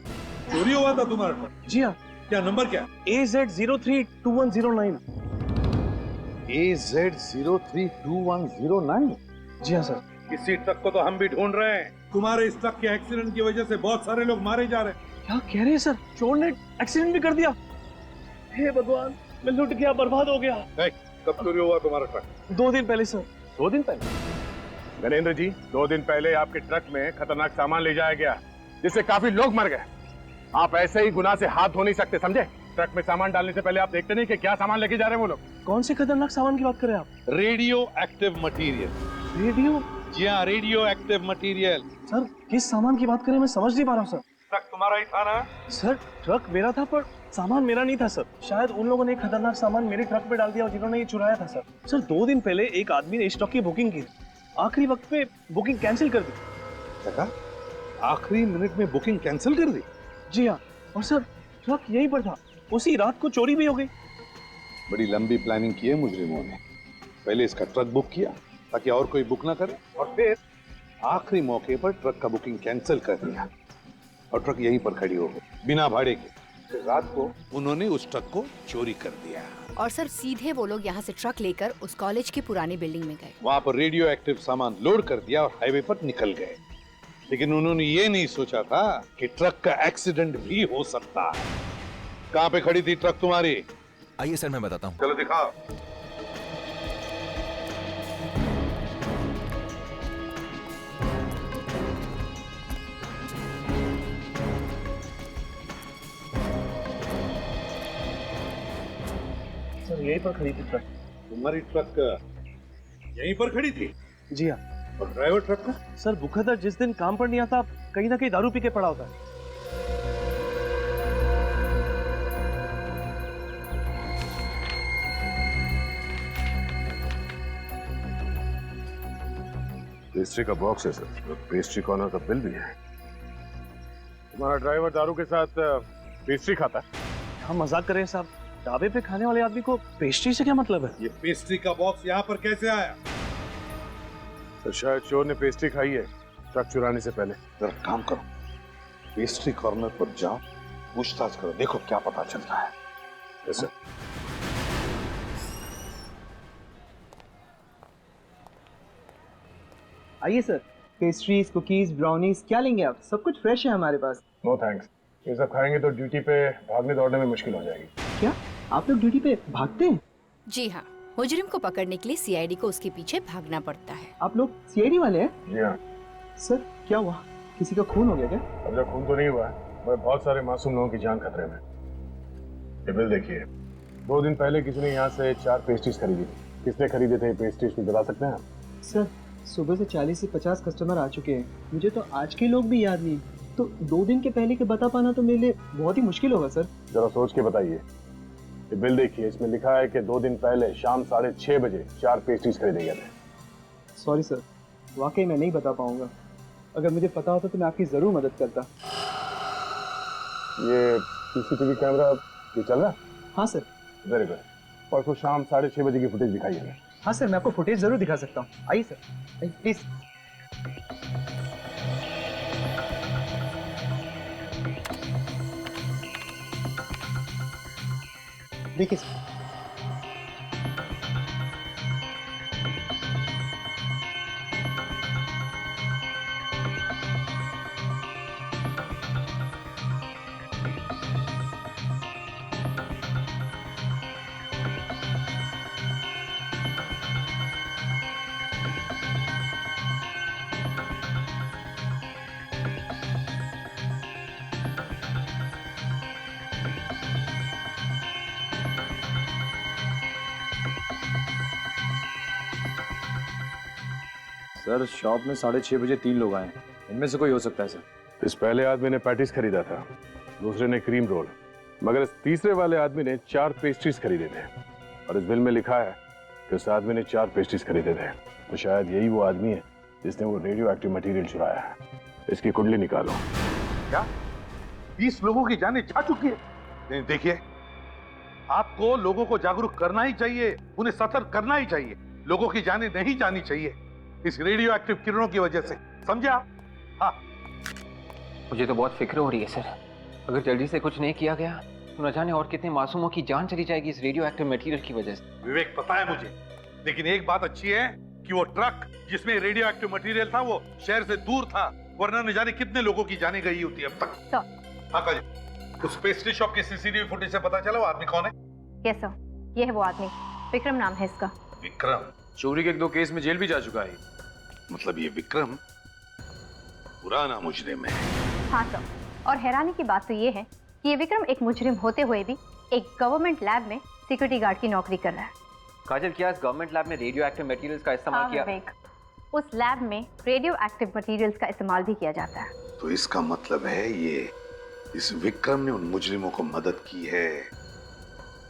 चोरी हुआ था तुम्हारा ट्रक? जी हाँ। क्या नंबर क्या? AZ032109। AZ032109? जी हाँ सर। इसी ट्रक को तो हम भी ढूंढ रहे हैं। तुम्हारे इस ट्रक के एक्सीडेंट की वजह से बहुत सारे लोग मारे जा रहे हैं। क्या कह रहे हैं सर? चोर ने एक्सीडेंट भी कर दिया? हे भगवान, मैं लुट गया, बर्बाद हो गया। कब चोरी हुआ तुम्हारा ट्रक? 2 दिन पहले सर। 2 दिन पहले? गणेंद्र जी, 2 दिन पहले आपके ट्रक में खतरनाक सामान ले जाया गया जिससे काफी लोग मर गए। आप ऐसे ही गुनाह से हाथ धो नहीं सकते, समझे? ट्रक में सामान डालने से पहले आप देखते नहीं कि क्या सामान लेके जा रहे हैं वो लोग। कौन से खतरनाक सामान की बात कर रहे हैं आप? Radio active material. रेडियो? जी हाँ, रेडियो एक्टिव मटेरियल। सर किस सामान की बात कर रहे हैं, मैं समझ नहीं पा रहा हूँ सर। ट्रक तुम्हारा ही था ना? सर ट्रक मेरा था पर सामान मेरा नहीं था सर। शायद उन लोगों ने खतरनाक सामान मेरे ट्रक पे डाल दिया और जिन्होंने ये चुराया था सर। सर 2 दिन पहले एक आदमी ने इस ट्रक की बुकिंग की, आखिरी वक्त पे बुकिंग कैंसिल कर दी। आखिरी मिनट में बुकिंग कैंसिल कर दी? जी हाँ, और सर ट्रक यहीं पर था, उसी रात को चोरी भी हो गई। बड़ी लंबी प्लानिंग की है मुजरिमों ने। पहले इसका ट्रक बुक किया ताकि और कोई बुक ना करे, और फिर आखिरी मौके पर ट्रक का बुकिंग कैंसिल कर दिया और ट्रक यहीं पर खड़ी हो गई बिना भाड़े के। फिर रात को उन्होंने उस ट्रक को चोरी कर दिया। और सर सीधे वो लोग यहाँ से ट्रक लेकर उस कॉलेज की पुरानी बिल्डिंग में गए। वहाँ पर रेडियो एक्टिव सामान लोड कर दिया और हाईवे पर निकल गए। लेकिन उन्होंने ये नहीं सोचा था कि ट्रक का एक्सीडेंट भी हो सकता है। कहाँ पे खड़ी थी ट्रक तुम्हारी? आइए सर मैं बताता हूँ। चलो दिखाओ। सर यहीं पर खड़ी थी ट्रक। तुम्हारी ट्रक यहीं पर खड़ी थी? जी हाँ। और ड्राइवर ट्रक का? सर बुखदर जिस दिन काम पर नहीं आता कहीं ना कहीं दारू पी के पड़ा होता है। पेस्ट्री का बॉक्स है सर, पेस्ट्री कॉर्नर का बिल भी है। तुम्हारा ड्राइवर दारू के साथ पेस्ट्री खाता है? हम मजाक कर रहे हैं साहब, ढाबे पे खाने वाले आदमी को पेस्ट्री से क्या मतलब है? ये पेस्ट्री का बॉक्स यहाँ पर कैसे आया? सर शायद चोर ने पेस्ट्री खाई है ट्रक चुराने से पहले। जरा काम करो, पेस्ट्री कॉर्नर पर जाओ, पूछताछ करो, देखो क्या पता चलता है। Yes sir. आइए सर, पेस्ट्रीज, कुकीज, ब्राउनीज क्या लेंगे आप? सब कुछ फ्रेश है हमारे पास। नो थैंक्स, ये सब खाएंगे तो ड्यूटी पे भागने दौड़ने में मुश्किल हो जाएगी। क्या आप लोग ड्यूटी पे भागते हैं? जी हाँ, मुजरिम को पकड़ने के लिए सीआईडी को उसके पीछे भागना पड़ता है। आप लोग सीआईडी वाले हैं? जी हाँ। सर क्या हुआ, किसी का खून हो गया क्या? अब जब खून तो नहीं हुआ है, मगर बहुत सारे मासूम लोगों की जान खतरे में। ये बिल देखिए, 2 दिन पहले किसी ने यहाँ से 4 पेस्ट्रीज खरीदी। किसने खरीदे थे पेस्ट्रीज में बता सकते हैं आप? सर सुबह से 40 से 50 कस्टमर आ चुके हैं, मुझे तो आज के लोग भी याद नहीं, तो 2 दिन के पहले के बता पाना तो मेरे लिए बहुत ही मुश्किल होगा सर। जरा सोच के बताइए। ये बिल देखिए, इसमें लिखा है कि 2 दिन पहले शाम 6:30 बजे 4 पेस्ट्रीज खरीदे गए थे। सॉरी सर, वाकई मैं नहीं बता पाऊंगा। अगर मुझे पता होता तो मैं आपकी जरूर मदद करता। ये सीसीटीवी कैमरा ये चल रहा है? हाँ सर। Very good. परसों शाम 6:30 बजे की फुटेज दिखाई हमें। हाँ सर, मैं आपको फुटेज जरूर दिखा सकता हूँ। आइए सर, प्लीज। देखिए सर, सर शॉप में 6:30 बजे 3 लोग आए, इनमें से कोई हो सकता है सर? इस पहले आदमी ने पैटीज खरीदा था, दूसरे ने क्रीम रोल, मगर इस तीसरे वाले आदमी ने 4 पेस्ट्रीज खरीदे थे। और इस बिल में लिखा है कि उस आदमी ने 4 पेस्ट्रीज खरीदे थे। तो शायद यही वो आदमी है जिसने वो रेडियो एक्टिव मटेरियल चुराया है। इसकी कुंडली निकालो। क्या 20 लोगों की जानें जा चुकी है? नहीं, देखिए, आपको लोगों को जागरूक करना ही चाहिए, उन्हें सतर्क करना ही चाहिए। लोगों की जानें नहीं जानी चाहिए इस रेडियो एक्टिव किरणों की वजह से, समझा? हाँ। मुझे तो बहुत फिक्र हो रही है सर। अगर जल्दी से कुछ नहीं किया गया तो न जाने और कितने मासूमों की जान चली जाएगी इस रेडियो एक्टिव मटेरियल की वजह से। विवेक, पता है मुझे, लेकिन एक बात अच्छी है कि वो ट्रक जिसमें रेडियो एक्टिव मटेरियल था वो शहर से दूर था, वरना न जाने कितने लोगों की जाने गई होती अब तक। हाँ काजी, उस पेस्ट्री शॉप की सीसीटीवी फुटेज से पता चला वो आदमी कौन है? यस सर, ये है वो आदमी, विक्रम नाम है इसका। विक्रम? चोरी के 2 केस में जेल भी जा चुका है। मतलब ये विक्रम पुराना मुजरिम है? हाँ सर, और हैरानी की बात तो ये है कि ये विक्रम एक मुजरिम होते हुए भी एक गवर्नमेंट लैब में सिक्योरिटी गार्ड की नौकरी कर रहा है। काजल, क्या इस गवर्नमेंट लैब में रेडियो एक्टिव मटेरियल्स का इस्तेमाल किया? विवेक, उस लैब में रेडियो एक्टिव मटेरियल्स का इस्तेमाल भी किया जाता है। तो इसका मतलब है ये इस विक्रम ने उन मुजरिमों को मदद की है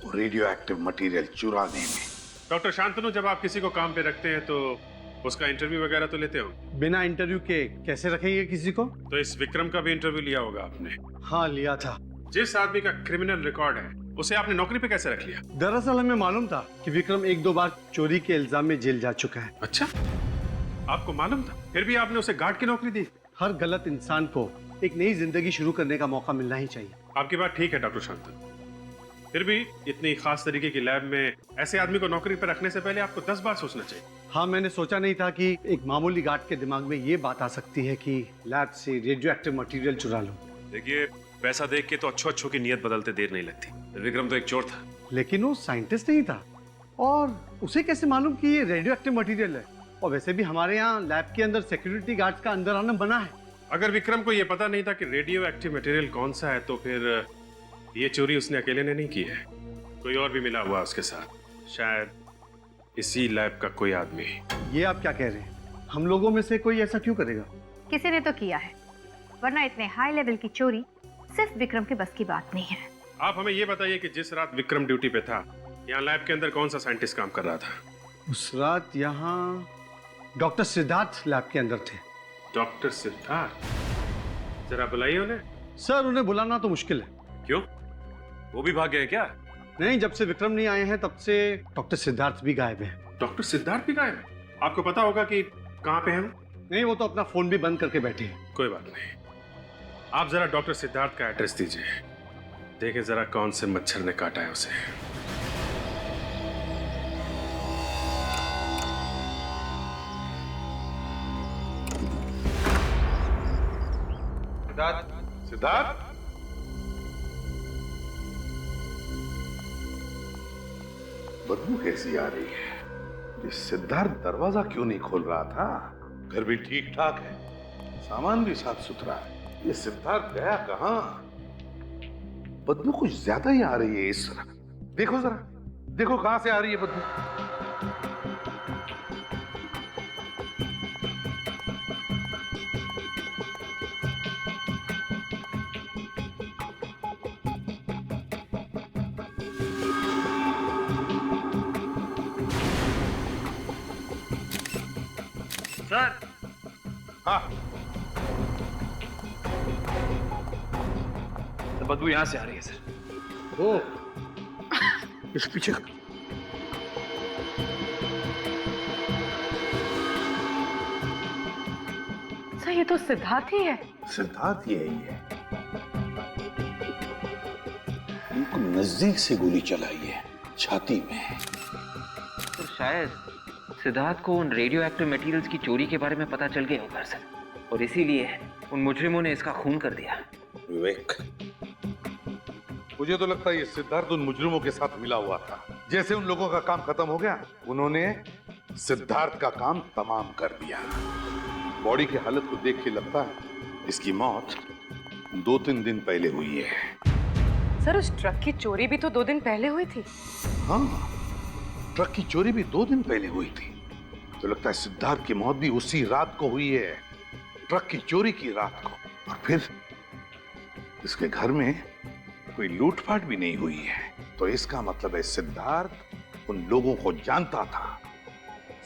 वो रेडियो एक्टिव मटेरियल चुराने में। डॉक्टर शांतनु, जब आप किसी को काम पे रखते हैं तो उसका इंटरव्यू वगैरह तो लेते हो? बिना इंटरव्यू के कैसे रखेंगे किसी को? तो इस विक्रम का भी इंटरव्यू लिया होगा आपने? हाँ, लिया था। जिस आदमी का क्रिमिनल रिकॉर्ड है उसे आपने नौकरी पे कैसे रख लिया? दरअसल हमें मालूम था कि विक्रम 1-2 बार चोरी के इल्जाम में जेल जा चुका है। अच्छा, आपको मालूम था, फिर भी आपने उसे गार्ड की नौकरी दी? हर गलत इंसान को एक नई जिंदगी शुरू करने का मौका मिलना ही चाहिए। आपकी बात ठीक है डॉक्टर शांतनु, फिर भी इतनी खास तरीके की लैब में ऐसे आदमी को नौकरी पर रखने से पहले आपको 10 बार सोचना चाहिए। हाँ, मैंने सोचा नहीं था कि एक मामूली गार्ड के दिमाग में ये बात आ सकती है कि लैब से रेडियो एक्टिव मटेरियल चुरा लूं। देखिए, पैसा देख के तो अच्छों की नियत बदलते देर नहीं लगती। विक्रम तो एक चोर था, लेकिन वो साइंटिस्ट नहीं था, और उसे कैसे मालूम कि ये रेडियो एक्टिव मटेरियल है? और वैसे भी हमारे यहाँ लैब के अंदर सिक्योरिटी गार्ड्स का अंदर आना बना है। अगर विक्रम को ये पता नहीं था कि रेडियो एक्टिव मटेरियल कौन सा है, तो फिर ये चोरी उसने अकेले ने नहीं की है, कोई और भी मिला हुआ उसके साथ, शायद इसी लैब का कोई आदमी। ये आप क्या कह रहे हैं? हम लोगों में से कोई ऐसा क्यों करेगा? किसी ने तो किया है, वरना इतने हाई लेवल की चोरी सिर्फ विक्रम के बस की बात नहीं है। आप हमें ये बताइए कि जिस रात विक्रम ड्यूटी पे था, यहाँ लैब के अंदर कौन सा साइंटिस्ट काम कर रहा था? उस रात यहाँ डॉक्टर सिद्धार्थ लैब के अंदर थे। डॉक्टर सिद्धार्थ? जरा बुलाइए उन्हें। सर, उन्हें बुलाना तो मुश्किल है। क्यों, वो भी भाग गए क्या? नहीं, जब से विक्रम नहीं आए हैं तब से डॉक्टर सिद्धार्थ भी गायब है। डॉक्टर सिद्धार्थ भी गायब है? आपको पता होगा कि कहाँ पे है वो? नहीं, वो तो अपना फोन भी बंद करके बैठे हैं। कोई बात नहीं, आप जरा डॉक्टर सिद्धार्थ का एड्रेस दीजिए, देखें जरा कौन से मच्छर ने काटा है उसे। सिद्धार्थ, बदबू कैसी आ रही है? ये सिद्धार्थ दरवाजा क्यों नहीं खोल रहा था? घर भी ठीक ठाक है, सामान भी साफ सुथरा है, ये सिद्धार्थ गया कहां? बदबू कुछ ज्यादा ही आ रही है इस तरह। देखो जरा, देखो कहां से आ रही है बदबू। सर। हाँ, बदबू यहाँ से आ रही है सर। ओ, इस पीछे सर, ये तो सिद्धार्थ ही है। सिद्धार्थ यही है। बिल्कुल नजदीक से गोली चलाई है, छाती में। तो शायद सिद्धार्थ को उन रेडियो एक्टिव मटेरियल्स की चोरी के बारे में पता चल गया होगा सर, और इसीलिए उन मुजरिमों ने इसका खून कर दिया। विवेक, मुझे तो लगता है ये सिद्धार्थ उन मुजरिमों के साथ मिला हुआ था। जैसे उन लोगों का काम खत्म हो गया, उन्होंने सिद्धार्थ का काम तमाम कर दिया। बॉडी की हालत को देख के लगता है इसकी मौत 2-3 दिन पहले हुई है। सर, उस ट्रक की चोरी भी तो 2 दिन पहले हुई थी। हाँ, ट्रक की चोरी भी 2 दिन पहले हुई थी। तो लगता है सिद्धार्थ की मौत भी उसी रात को हुई है, ट्रक की चोरी की रात को। और फिर इसके घर में कोई लूटपाट भी नहीं हुई है। तो इसका मतलब है सिद्धार्थ उन लोगों को जानता था,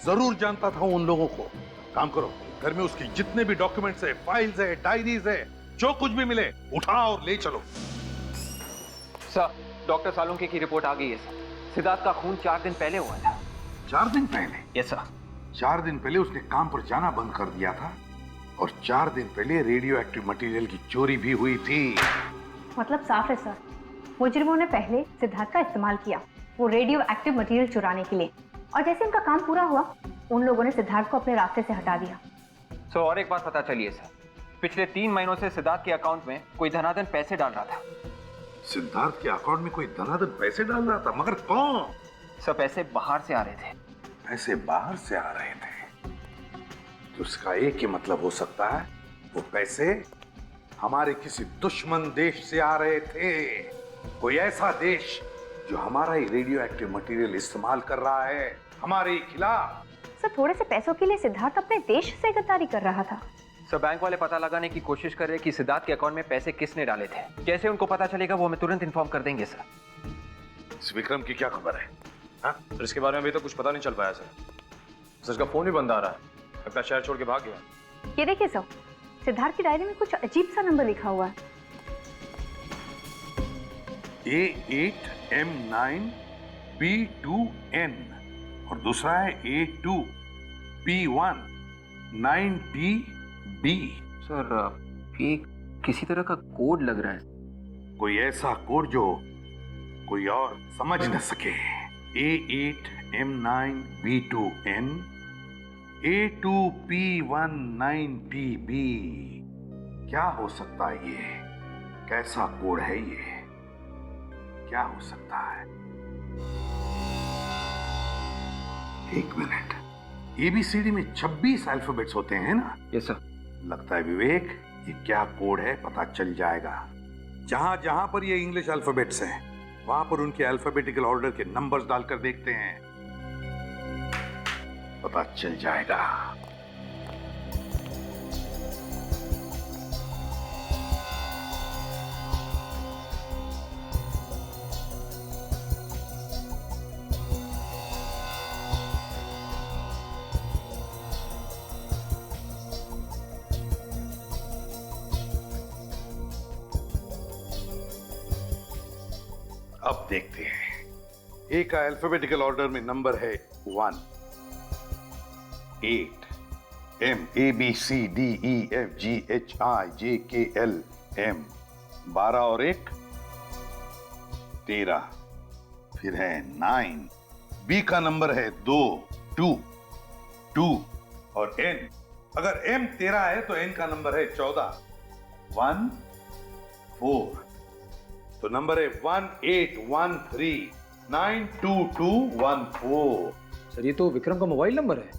जरूर जानता था उन लोगों को। काम करो, घर में उसकी जितने भी डॉक्यूमेंट्स है, फाइल्स है, डायरीज है, जो कुछ भी मिले उठा और ले चलो। सर, डॉक्टर सालुंके की रिपोर्ट आ गई है सर। सिद्धार्थ का खून 4 दिन पहले हुआ था। 4 दिन पहले? Yes sir. 4 दिन पहले उसने काम पर जाना बंद कर दिया था, और 4 दिन पहले रेडियो एक्टिव मटेरियल की चोरी भी हुई थी। मतलब साफ है सर, मुजरिमों ने पहले सिद्धार्थ का इस्तेमाल किया वो रेडियो एक्टिव मटेरियल चुराने के लिए, और जैसे उनका काम पूरा हुआ, उन लोगों ने सिद्धार्थ को अपने रास्ते से हटा दिया। सर, और एक बात पता चली है सर, पिछले 3 महीनों से सिद्धार्थ के अकाउंट में कोई धनाधन पैसे डाल रहा था। सिद्धार्थ के अकाउंट में कोई धनाधन पैसे डाल रहा था? मगर कौन? सर, पैसे बाहर से आ रहे थे। पैसे बाहर से आ रहे थे? तो उसका एक ही मतलब हो सकता है, वो पैसे हमारे किसी दुश्मन देश से आ रहे थे। कोई ऐसा देश जो हमारा ही रेडियो एक्टिव मटेरियल इस्तेमाल कर रहा है हमारे ही खिलाफ। सर, थोड़े से पैसों के लिए सिद्धार्थ अपने देश से गद्दारी कर रहा था। सर, बैंक वाले पता लगाने की कोशिश कर रहे हैं कि सिद्धार्थ के अकाउंट में पैसे किसने डाले थे। जैसे उनको पता चलेगा वो हमें तुरंत इन्फॉर्म कर देंगे सर। इस विक्रम की क्या खबर है? हाँ? सर, इसके बारे में अभी तो कुछ पता नहीं चल पाया सर। सर, इसका फोन भी बंद आ रहा है, अपना शहर छोड़ के भाग गया। ये देखिए सर, सिद्धार्थ की डायरी में कुछ अजीब सा नंबर लिखा हुआ है। A8M9 B2N और दूसरा है A2P1 9TB। सर, किसी तरह का कोड लग रहा है। कोई ऐसा कोड जो कोई और समझ न सके। A8M9B2N A2P19PB। क्या हो सकता है ये? कैसा कोड है ये? क्या हो सकता है? एक मिनट, ABCD में 26 अल्फाबेट्स होते हैं ना? Yes sir. लगता है विवेक ये क्या कोड है पता चल जाएगा। जहां जहां पर ये इंग्लिश अल्फाबेट्स हैं वहां पर उनके अल्फाबेटिकल ऑर्डर के नंबर्स डालकर देखते हैं, पता चल जाएगा। अब देखते हैं। ए का अल्फाबेटिकल ऑर्डर में नंबर है 1, 8, M ABCDEFGHIJKL M, 12 और 1 13, फिर है 9। बी का नंबर है 2 और N, अगर M 13 है तो N का नंबर है 14 1 4, तो नंबर है 1813922214। सर ये तो विक्रम का मोबाइल नंबर है।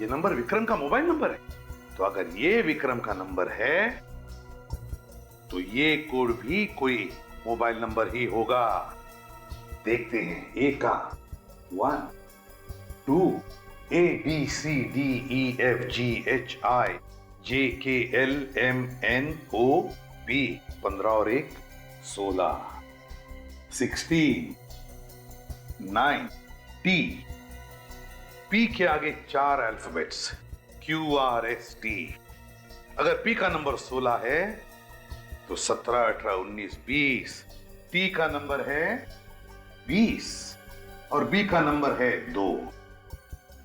ये नंबर विक्रम का मोबाइल नंबर है? तो अगर ये विक्रम का नंबर है तो ये कोड भी कोई मोबाइल नंबर ही होगा। देखते हैं। ए का 1 2 ABCDEFGHIJKLMNOP, 15 और 1 16, 16 9 T। P के आगे 4 अल्फाबेट्स QRST। अगर P का नंबर 16 है तो 17 18 19 20। T का नंबर है 20 और B का नंबर है 2।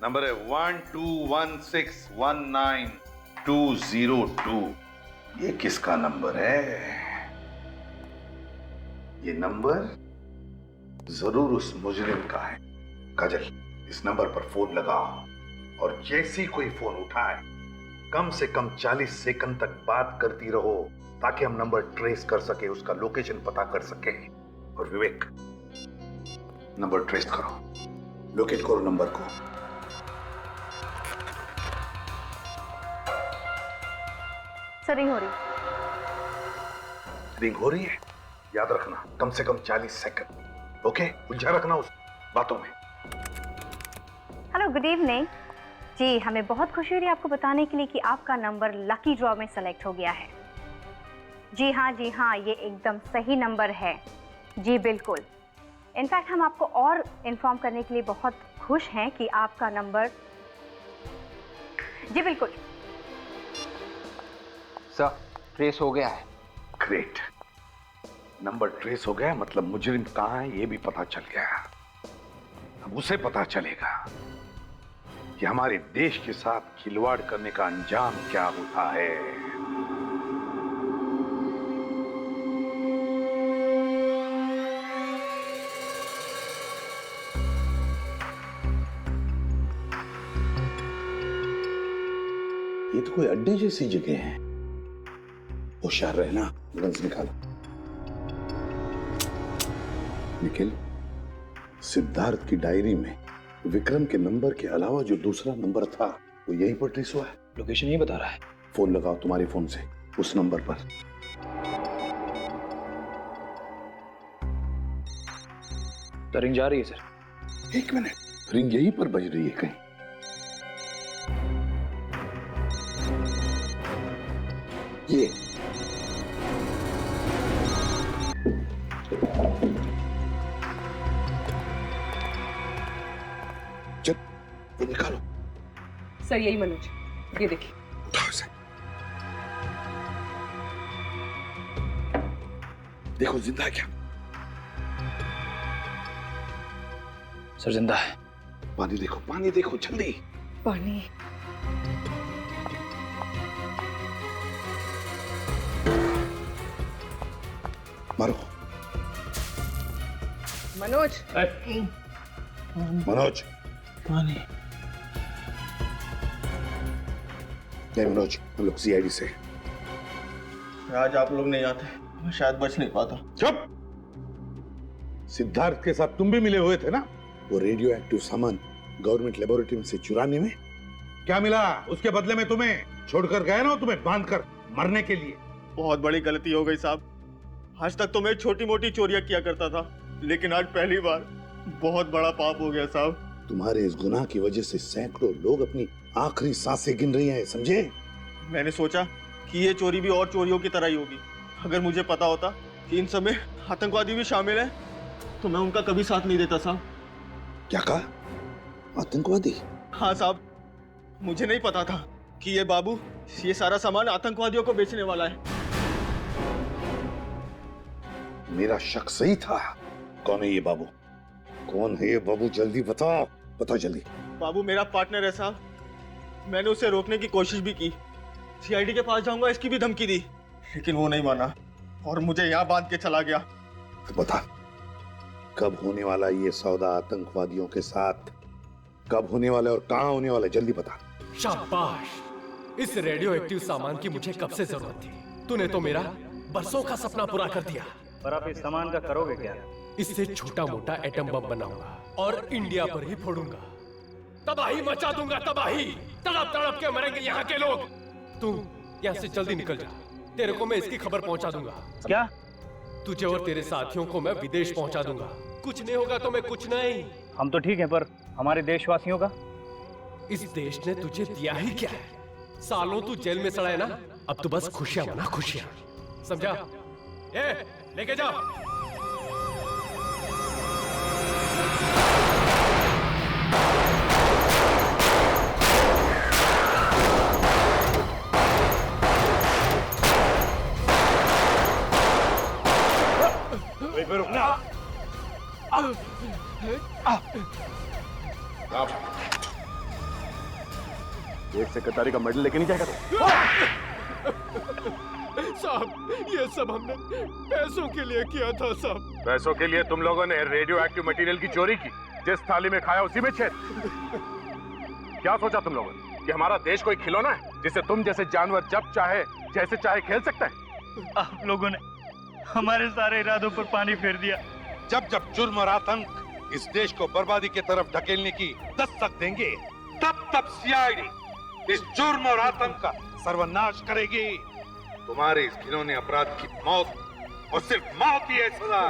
नंबर है 121619202। ये किसका नंबर है? ये नंबर जरूर उस मुजरिम का है। काजल, इस नंबर पर फोन लगाओ और जैसे कोई फोन उठाए कम से कम 40 सेकंड तक बात करती रहो ताकि हम नंबर ट्रेस कर सके, उसका लोकेशन पता कर सके। और विवेक, नंबर ट्रेस करो, लोकेट करो नंबर को। सर रिंग हो रही। रिंग हो रही है? याद रखना कम से कम 40 सेकंड। ओके, उलझा रखना उस बातों में। हेलो, गुड इवनिंग जी। हमें बहुत खुशी हो रही है आपको बताने के लिए कि आपका नंबर लकी ड्रॉ में सेलेक्ट हो गया है। जी हाँ, ये एकदम सही नंबर है। जी बिल्कुल। इनफैक्ट हम आपको और इन्फॉर्म करने के लिए बहुत खुश हैं कि आपका नंबर, जी बिल्कुल सर, ट्रेस हो गया है। ग्रेट, नंबर ट्रेस हो गया, मतलब मुजरिम कहां है ये भी पता चल गया। अब उसे पता चलेगा कि हमारे देश के साथ खिलवाड़ करने का अंजाम क्या होता है। ये तो कोई अड्डे जैसी जगह है। होशियार रहना, गन्स निकालो। निखिल, सिद्धार्थ की डायरी में विक्रम के नंबर के अलावा जो दूसरा नंबर था वो यहीं पर ट्रेस हुआ है। लोकेशन ये बता रहा है। फोन लगाओ तुम्हारे फोन से उस नंबर पर। तो रिंग जा रही है सर। एक मिनट, रिंग यहीं पर बज रही है कहीं। ये चल, ये निकालो। सर यही मनोज, ये देखिए। उठाओ इसे। देखो जिंदा है क्या? सर जिंदा है। पानी देखो, पानी देखो जल्दी। पानी। मारो। मनोज मनोज, पानी। नहीं मनोज, हम लोग सीआईडी से। आज आप लोग नहीं आते, मैं शायद बच नहीं पाता। चुप। सिद्धार्थ के साथ तुम भी मिले हुए थे ना वो रेडियो एक्टिव सामान गवर्नमेंट लेबोरेटरी से चुराने में? क्या मिला उसके बदले में? तुम्हें छोड़कर गए ना, तुम्हें बांधकर मरने के लिए। बहुत बड़ी गलती हो गई साहब। आज तक तो मैं छोटी मोटी चोरियां किया करता था, लेकिन आज पहली बार बहुत बड़ा पाप हो गया साहब। तुम्हारे इस गुनाह की वजह से सैकड़ों लोग अपनी आखिरी सांसें गिन रही हैं, समझे? मैंने सोचा कि ये चोरी भी और चोरियों की तरह ही होगी। अगर मुझे पता होता कि इन सब में आतंकवादी भी शामिल हैं, तो मैं उनका कभी साथ नहीं देता साहब। क्या कहा? आतंकवादी? हाँ साहब, मुझे नहीं पता था कि ये बाबू ये सारा सामान आतंकवादियों को बेचने वाला है। मेरा शक सही था। कौन है ये बाबू? कौन है ये बाबू? जल्दी बताओ, बताओ जल्दी। बाबू मेरा पार्टनर है साहब। मैंने उसे रोकने की कोशिश भी की, सीआईडी के पास जाऊंगा इसकी भी धमकी दी, लेकिन वो नहीं माना और मुझे यहाँ बांध के चला गया। तो बता, कब होने वाला ये सौदा आतंकवादियों के साथ? कब होने वाला और कहाँ होने वाला? जल्दी बता। शाबाश, इस रेडियो एक्टिव सामान की मुझे कब से जरूरत थी। तूने तो मेरा बरसों का सपना पूरा कर दिया। पर आप इस सामान का करोगे क्या? इससे छोटा मोटा एटम बम बनाऊंगा और इंडिया पर ही फोड़ूंगा। तबाही मचा दूंगा, तबाही। तड़प तड़प के मरेंगे यहाँ के लोग। तू यहाँ से जल्दी निकल जा, तेरे को मैं इसकी खबर पहुँचा दूंगा। क्या? तुझे और तेरे साथियों को मैं विदेश पहुँचा दूंगा। कुछ नहीं होगा तो मैं कुछ नहीं। हम तो ठीक हैं, पर हमारे देशवासियों का? इस देश ने तुझे दिया ही क्या है? सालों तू जेल में सड़ा है ना, अब तो बस खुशियां मना, खुशियां। समझा? ए, लेके जा। वहीं पे रुकना। एक सेक्रेटरी का मेडल लेके नहीं जाएगा तो? साहब, ये सब हमने पैसों के लिए किया था साहब। पैसों के लिए तुम लोगों ने रेडियो एक्टिव मटेरियल की चोरी की। जिस थाली में खाया उसी में छेद। क्या सोचा तुम लोगों ने कि हमारा देश कोई खिलौना है जिसे तुम जैसे जानवर जब चाहे जैसे चाहे खेल सकता है? आप लोगों ने हमारे सारे इरादों पर पानी फेर दिया। जब जब जुर्म और आतंक इस देश को बर्बादी की तरफ धकेलने की दस्तक देंगे, तब तब सीआईडी इस जुर्म और आतंक का सर्वनाश करेगी। तुम्हारे इस घिनौने अपराध की मौत और सिर्फ मौत ही है सजा।